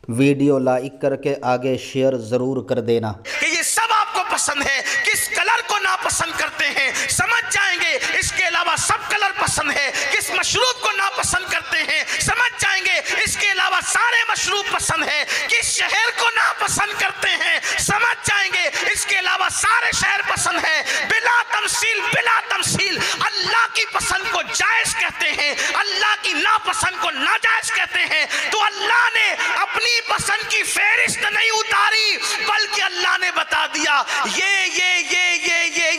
Video like करके आगे share ज़रूर कर देना कि ये सब आपको पसंद है। किस कलर को नापसंद करते हैं समझ जाएंगे। इसके अलावा सब कलर पसंद है। किस मशरूब को नापसंद करते हैं समझ जाएंगे। इसके अलावा सारे मशरूब पसंद है। किस शहर को नापसंद करते हैं समझ जाएंगे। इसके अलावा सारे शहर पसंद है। बिला तमसील अल्लाह की पसंद को जायज कहते हैं, अल्लाह की नापसंद को नाजायज कहते हैं। तो अल्लाह ने अपनी पसंद की फेरिस्त नहीं उतारी, बल्कि अल्लाह ने बता दिया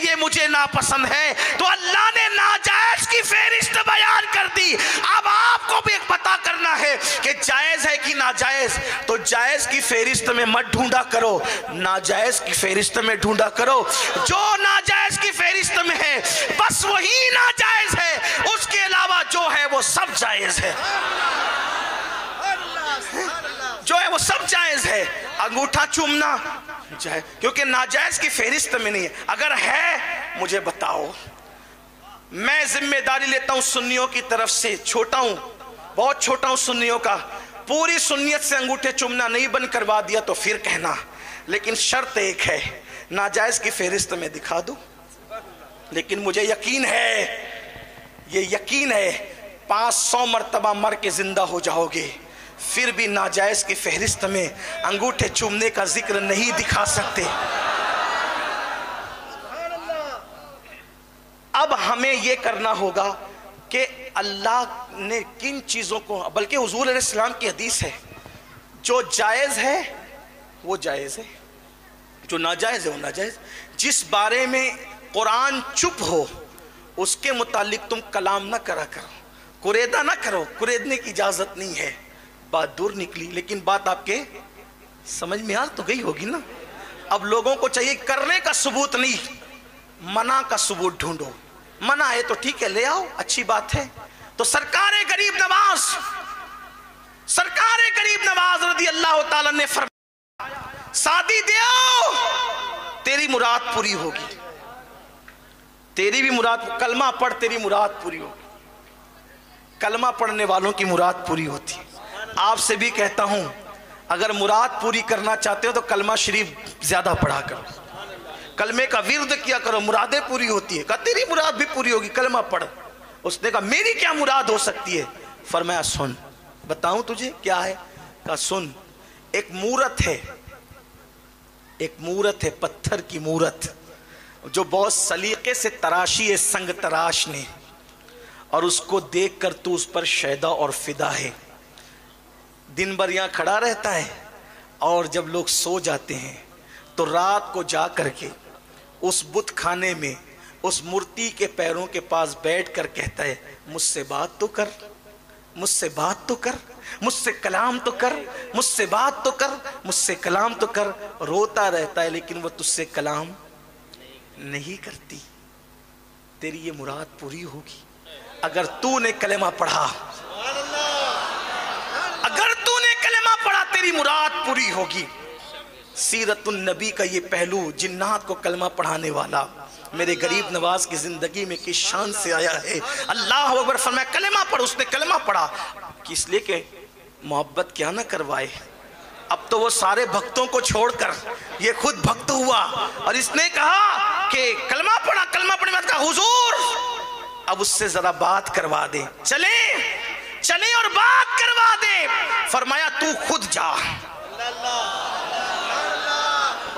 ये मुझे नापसंद है। तो अल्लाह ने नाजायज की फेरिस्त बयान कर दी। अब आपको भी एक पता करना है कि जायज है कि नाजायज। तो जायज की फेरिस्त में मत ढूंढा करो, नाजायज की फेरिस्त में ढूंढा करो। जो नाजायज की फेरिस्त में है बस वही नाजायज है, उसके अलावा जो है वो सब जायज है। जो है वो सब जायज है। अंगूठा चूमना जायज, क्योंकि नाजायज की फेरिस्त में नहीं है। अगर है मुझे बताओ, मैं जिम्मेदारी लेता हूं सुन्नियों की तरफ से, छोटा हूं, बहुत छोटा हूं सुन्नियों का। पूरी सुन्नियत से अंगूठे चूमना नहीं बंद करवा दिया तो फिर कहना, लेकिन शर्त एक है, नाजायज की फेरिस्त में दिखा दो। लेकिन मुझे यकीन है, ये यकीन है 500 मरतबा मर के जिंदा हो जाओगे, फिर भी नाजायज की फहरिस्त में अंगूठे चूमने का जिक्र नहीं दिखा सकते। अब हमें यह करना होगा कि अल्लाह ने किन चीजों को, बल्कि हुजूर अलैहिस्सलाम की हदीस है, जो जायज है वो जायज है, जो नाजायज है वो नाजायज। जिस बारे में कुरान चुप हो उसके मुतालिक तुम कलाम ना करा करो, कुरेदा ना करो, कुरेदने की इजाजत नहीं है। बात दूर निकली, लेकिन बात आपके समझ में आ तो गई होगी ना। अब लोगों को चाहिए करने का सबूत नहीं, मना का सबूत ढूंढो। मना है तो ठीक है, ले आओ, अच्छी बात है। तो सरकार गरीब नवाज रदी अल्लाह ताला ने फरमाया, शादी दे आओ, तेरी मुराद पूरी होगी। तेरी भी मुराद, कलमा पढ़, तेरी मुराद पूरी होगी। कलमा पढ़ने वालों की मुराद पूरी होती है। आपसे भी कहता हूं, अगर मुराद पूरी करना चाहते हो तो कलमा शरीफ ज्यादा पढ़ा करो, कलमे का विर्द किया करो, मुरादें पूरी होती है। कहा तेरी मुराद भी पूरी होगी, कलमा पढ़। उसने कहा मेरी क्या मुराद हो सकती है? फरमाया सुन, बताऊं तुझे क्या है? कहा सुन, एक मूरत है, एक मूरत है, पत्थर की मूरत, जो बहुत सलीके से तराशी है संग तराश ने, और उसको देख कर तू उस पर शैदा और फिदा है। दिन भर यहाँ खड़ा रहता है और जब लोग सो जाते हैं तो रात को जा करके उस बुत खाने में उस मूर्ति के पैरों के पास बैठ कर कहता है, मुझसे बात तो कर, मुझसे बात तो कर, मुझसे कलाम तो कर, मुझसे बात तो कर, मुझसे कलाम तो कर। रोता रहता है लेकिन वो तुझसे कलाम नहीं करती। तेरी ये मुराद पूरी होगी अगर तूने कलेमा पढ़ा, अगर तूने कलेमा पढ़ा तेरी मुराद पूरी होगी। सीरतुन नबी का ये पहलू, जिन्नात को कलमा पढ़ाने वाला मेरे गरीब नवाज की जिंदगी में किस शान से आया है। अल्लाह अकबर फरमाया कलेमा पढ़, उसने कलेमा पढ़ा, किस लिए के मोहब्बत क्या ना करवाए। अब तो वो सारे भक्तों को छोड़कर ये खुद भक्त हुआ और इसने कहा कि कलमा पढ़ा, कलमा पढ़ने बाद कहा हुजूर अब उससे जरा बात करवा दे, चले और बात करवा दे। फरमाया तू खुद जा।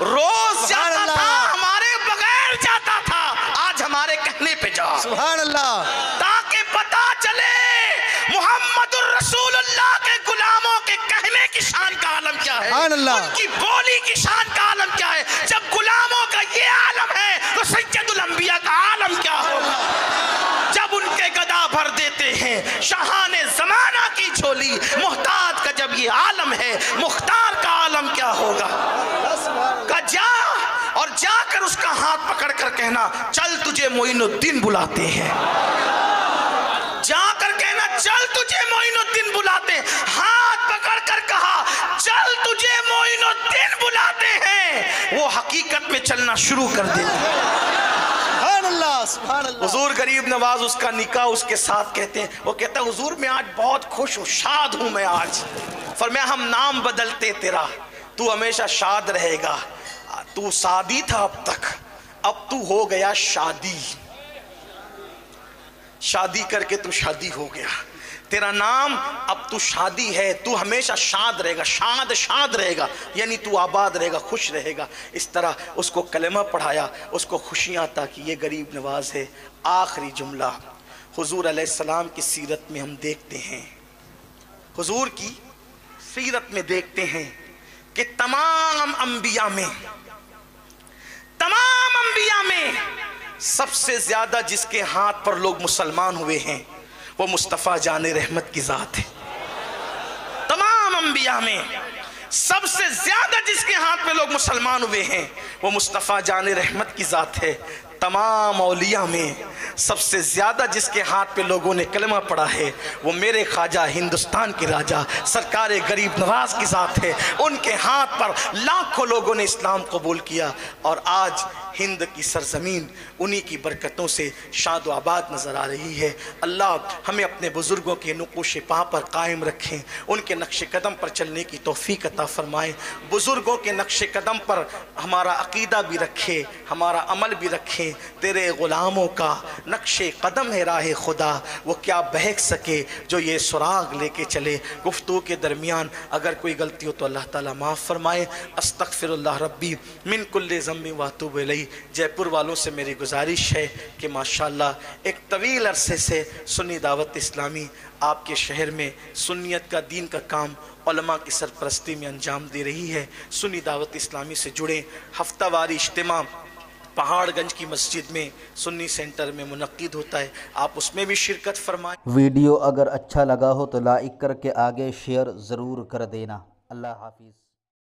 रोज जाता था, हमारे बगैर जाता था, आज हमारे कहने पे जा। सुभान अल्लाह। ताकि पता चले मुहम्मदुर रसूलुल्लाह के गुलामों के कहने की शान का आलम क्या है, उनकी बोली की शान का आलम क्या है। जब गुलामों का ये आलम है तो सैयदुल अंबिया का आलम क्या होगा। जब उनके गदा भर देते हैं शाहाने जमाना की झोली, मुहताज का जब ये आलम है, मुख्तार का आलम क्या होगा। का जा और जाकर उसका हाथ पकड़ कर कहना, चल तुझे मोइनुद्दीन बुलाते हैं। जाकर कहना, चल तुझे मोइनुद्दीन बुलाते हैं। हाथ पकड़ कर कहा, चल तुझे मोइनुद्दीन बुलाते हैं। वो हकीकत में चलना शुरू कर देते। हुजूर गरीब नवाज, उसका निकाह उसके साथ कहते हैं, वो कहता है हुजूर मैं आज बहुत खुश हूँ, शाद हूँ मैं आज। फरमाया हम नाम बदलते तेरा, तू हमेशा शाद रहेगा। तू शादी था अब तक, अब तू हो गया शादी, शादी करके तू शादी हो गया। तेरा नाम अब तू शादी है, तू हमेशा शाद रहेगा, शाद शाद रहेगा, यानी तू आबाद रहेगा, खुश रहेगा। इस तरह उसको कलमा पढ़ाया, उसको खुशियाँ अता की। ये गरीब नवाज है। आखिरी जुमला हुजूर अलैहिस्सलाम की सीरत में हम देखते हैं, हुजूर की सीरत में देखते हैं कि तमाम अंबिया में सबसे ज्यादा जिसके हाथ पर लोग मुसलमान हुए हैं वो मुस्तफ़ा जाने रहमत की ज़ात है। तमाम अंबिया में सबसे ज्यादा जिसके हाथ में लोग मुसलमान हुए हैं वो मुस्तफ़ा जाने रहमत की ज़ात है। तमाम औलिया में सबसे ज़्यादा जिसके हाथ पे लोगों ने कलमा पढ़ा है वो मेरे ख्वाजा हिंदुस्तान के राजा सरकार गरीब नवाज की ज़ात है। उनके हाथ पर लाखों लोगों ने इस्लाम कबूल किया और आज हिंद की सरजमीन उन्हीं की बरकतों से शाद आबाद नज़र आ रही है। अल्लाह हमें अपने बुज़ुर्गों के नुक़ूश पा पर कायम रखें, उनके नक्श कदम पर चलने की तौफ़ीक अता फ़रमाएँ। बुज़ुर्गों के नक्श कदम पर हमारा अक़ीदा भी रखे, हमारा अमल भी रखें। तेरे ग़ुलामों का नक्श कदम है राह खुदा, वो क्या बहक सके जो ये सुराग लेके चले। गुफ्तगू के दरमियान अगर कोई गलती हो तो अल्लाह ताला माफ़ फ़रमाए। अस्तग़फ़िरुल्लाह रब्बी मिन कुल्लि ज़म्बिन व अतूबु इलैह। जयपुर वालों से मेरी गुजारिश है कि माशाअल्लाह एक तवील अरसे से सुन्नी दावत इस्लामी आपके शहर में सुन्नियत का दीन का काम उलमा की सरपरस्ती में अंजाम दे रही है। सुन्नी दावत इस्लामी से जुड़े हफ्तावारी इज्तिमा पहाड़गंज की मस्जिद में सुन्नी सेंटर में मुनक्किद होता है, आप उसमें भी शिरकत फरमाएं। वीडियो अगर अच्छा लगा हो तो लाइक करके आगे शेयर ज़रूर कर देना। अल्लाह हाफिज़।